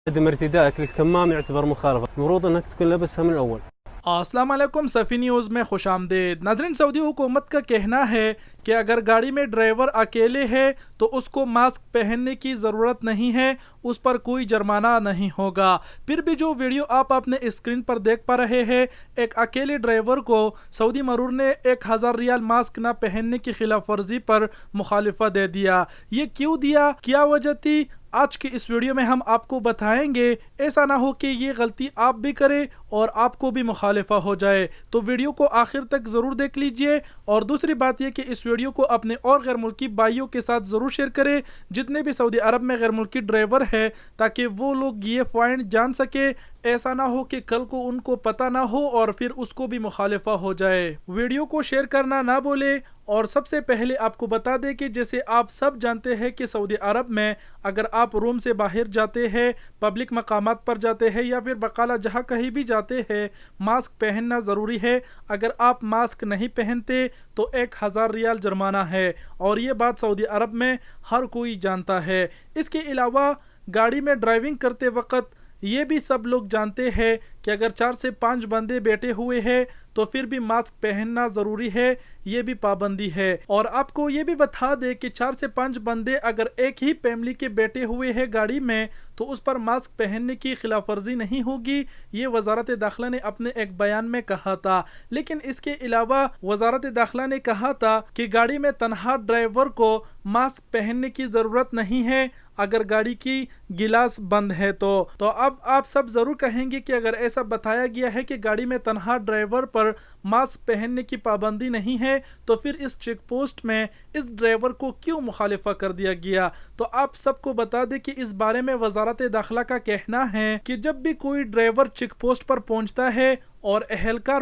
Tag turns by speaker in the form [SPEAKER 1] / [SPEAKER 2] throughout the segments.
[SPEAKER 1] عدم ارتدائك للكمام يعتبر مخالفة، المفروض انك تكون لابسها من الاول.
[SPEAKER 2] السلام علیکم، صفی نیوز میں خوش آمدید ناظرین۔ سعودی حکومت کا کہنا ہے کہ اگر گاڑی میں ڈرائیور اکیلے ہے تو اس کو ماسک پہننے کی ضرورت نہیں ہے، اس پر کوئی جرمانہ نہیں ہوگا۔ پھر بھی جو ویڈیو آپ اپنے اسکرین پر دیکھ پا رہے ہیں، ایک اکیلے ڈرائیور کو سعودی مرور نے 1000 ریال ماسک نہ پہننے کی خلاف ورزی پر مخالفہ دے دیا۔ یہ کیوں دیا، کیا وجہ تھی، آج کی اس ویڈیو میں ہم آپ کو بتائیں گے۔ ایسا نہ ہو کہ یہ غلطی آپ بھی کریں اور آپ کو بھی مخالفہ ہو جائے، تو ویڈیو کو آخر تک ضرور دیکھ لیجئے۔ اور دوسری بات یہ کہ اس ویڈیو کو اپنے اور غیر ملکی بھائیوں کے ساتھ ضرور شیئر کریں جتنے بھی سعودی عرب میں غیر ملکی ڈرائیور ہے، تاکہ وہ لوگ یہ پوائنٹ جان سکے۔ ایسا نہ ہو کہ کل کو ان کو پتہ نہ ہو اور پھر اس کو بھی مخالفہ ہو جائے۔ ویڈیو کو شیئر کرنا نہ بھولے۔ اور سب سے پہلے آپ کو بتا دیں کہ جیسے آپ سب جانتے ہیں کہ سعودی عرب میں اگر آپ روم سے باہر جاتے ہیں، پبلک مقامات پر جاتے ہیں یا پھر بقالہ جہاں کہیں بھی جاتے ہیں، ماسک پہننا ضروری ہے۔ اگر آپ ماسک نہیں پہنتے تو 1000 ریال جرمانہ ہے، اور یہ بات سعودی عرب میں ہر کوئی جانتا ہے۔ اس کے علاوہ گاڑی میں ڈرائیونگ کرتے وقت یہ بھی سب لوگ جانتے ہیں کہ اگر 4 سے 5 بندے بیٹھے ہوئے ہیں تو پھر بھی ماسک پہننا ضروری ہے، یہ بھی پابندی ہے۔ اور آپ کو یہ بھی بتا دے کہ 4 سے 5 بندے اگر ایک ہی فیملی کے بیٹھے ہوئے ہیں گاڑی میں تو اس پر ماسک پہننے کی خلاف ورزی نہیں ہوگی، یہ وزارت داخلہ نے اپنے ایک بیان میں کہا تھا۔ لیکن اس کے علاوہ وزارت داخلہ نے کہا تھا کہ گاڑی میں تنہا ڈرائیور کو ماسک پہننے کی ضرورت نہیں ہے اگر گاڑی کی گلاس بند ہے تو اب آپ سب ضرور کہیں گے کہ اگر ایسا بتایا گیا ہے کہ گاڑی میں تنہا ڈرائیور پر ماسک پہننے کی پابندی نہیں ہے تو پھر اس چیک پوسٹ میں اس ڈرائیور کو کیوں مخالفہ کر دیا گیا؟ تو آپ سب کو بتا دیں کہ اس بارے میں وزارت داخلہ کا کہنا ہے کہ جب بھی کوئی ڈرائیور چیک پوسٹ پر پہنچتا ہے اور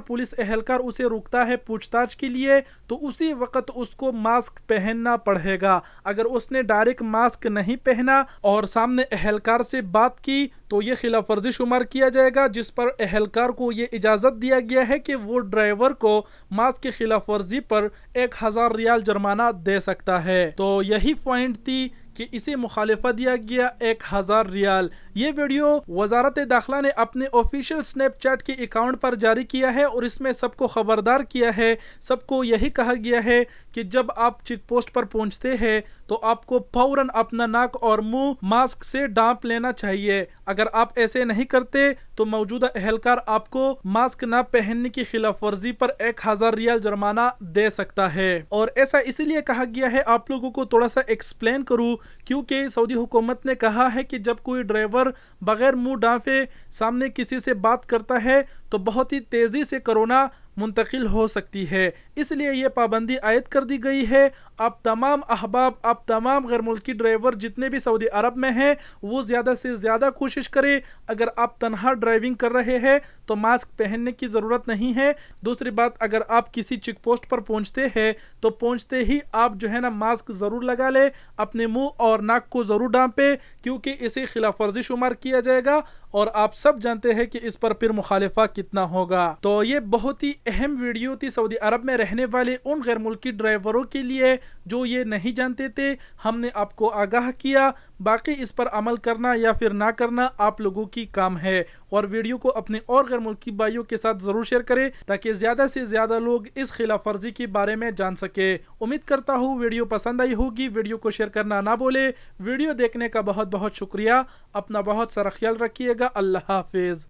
[SPEAKER 2] پولیس اہلکار اسے روکتا ہے پوچھ تاچھ کے لیے، تو اسی وقت اس کو ماسک پہننا پڑے گا۔ اگر اس نے ڈائریکٹ ماسک نہیں پہنا اور سامنے اہلکار سے بات کی تو یہ خلاف ورزی شمار کیا جائے گا، جس پر اہلکار کو یہ اجازت دیا گیا ہے کہ وہ ڈرائیور کو ماسک کی خلاف ورزی پر 1000 ریال جرمانہ دے سکتا ہے۔ تو یہی پوائنٹ تھی کہ اسے مخالفہ دیا گیا 1000 ریال۔ یہ ویڈیو وزارت داخلہ نے اپنے آفیشیل سنیپ چیٹ کے اکاؤنٹ پر جاری کیا ہے اور اس میں سب کو خبردار کیا ہے، سب کو یہی کہا گیا ہے کہ جب آپ چیک پوسٹ پر پہنچتے ہیں تو آپ کو فوراً اپنا ناک اور منہ ماسک سے ڈھانپ لینا چاہیے۔ اگر آپ ایسے نہیں کرتے تو موجودہ اہلکار آپ کو ماسک نہ پہننے کی خلاف ورزی پر 1000 ریال جرمانہ دے سکتا ہے۔ اور ایسا اسی لیے کہا گیا ہے، آپ لوگوں کو تھوڑا سا ایکسپلین کروں، کیونکہ سعودی حکومت نے کہا ہے کہ جب کوئی ڈرائیور بغیر منہ ڈھانپے سامنے کسی سے بات کرتا ہے تو بہت ہی تیزی سے کرونا منتقل ہو سکتی ہے، اس لیے یہ پابندی عائد کر دی گئی ہے۔ اب تمام احباب، اب تمام غیر ملکی ڈرائیور جتنے بھی سعودی عرب میں ہیں وہ زیادہ سے زیادہ کوشش کریں، اگر آپ تنہا ڈرائیونگ کر رہے ہیں تو ماسک پہننے کی ضرورت نہیں ہے۔ دوسری بات، اگر آپ کسی چیک پوسٹ پر پہنچتے ہیں تو پہنچتے ہی آپ جو ہے نا ماسک ضرور لگا لیں، اپنے منہ اور ناک کو ضرور ڈھانپیں، کیونکہ اسے خلاف ورزی شمار کیا جائے گا اور آپ سب جانتے ہیں کہ اس پر پھر مخالفہ کتنا ہوگا۔ تو یہ بہت ہی اہم ویڈیو تھی سعودی عرب میں رہنے والے ان غیر ملکی ڈرائیوروں کے لیے جو یہ نہیں جانتے تھے، ہم نے آپ کو آگاہ کیا۔ باقی اس پر عمل کرنا یا پھر نہ کرنا آپ لوگوں کی کام ہے، اور ویڈیو کو اپنے اور غیر ملکی بھائیوں کے ساتھ ضرور شیئر کریں تاکہ زیادہ سے زیادہ لوگ اس خلاف ورزی کے بارے میں جان سکے۔ امید کرتا ہوں ویڈیو پسند آئی ہوگی، ویڈیو کو شیئر کرنا نہ بھولے۔ ویڈیو دیکھنے کا بہت بہت شکریہ، اپنا بہت سارا خیال رکھیے گا، اللہ حافظ۔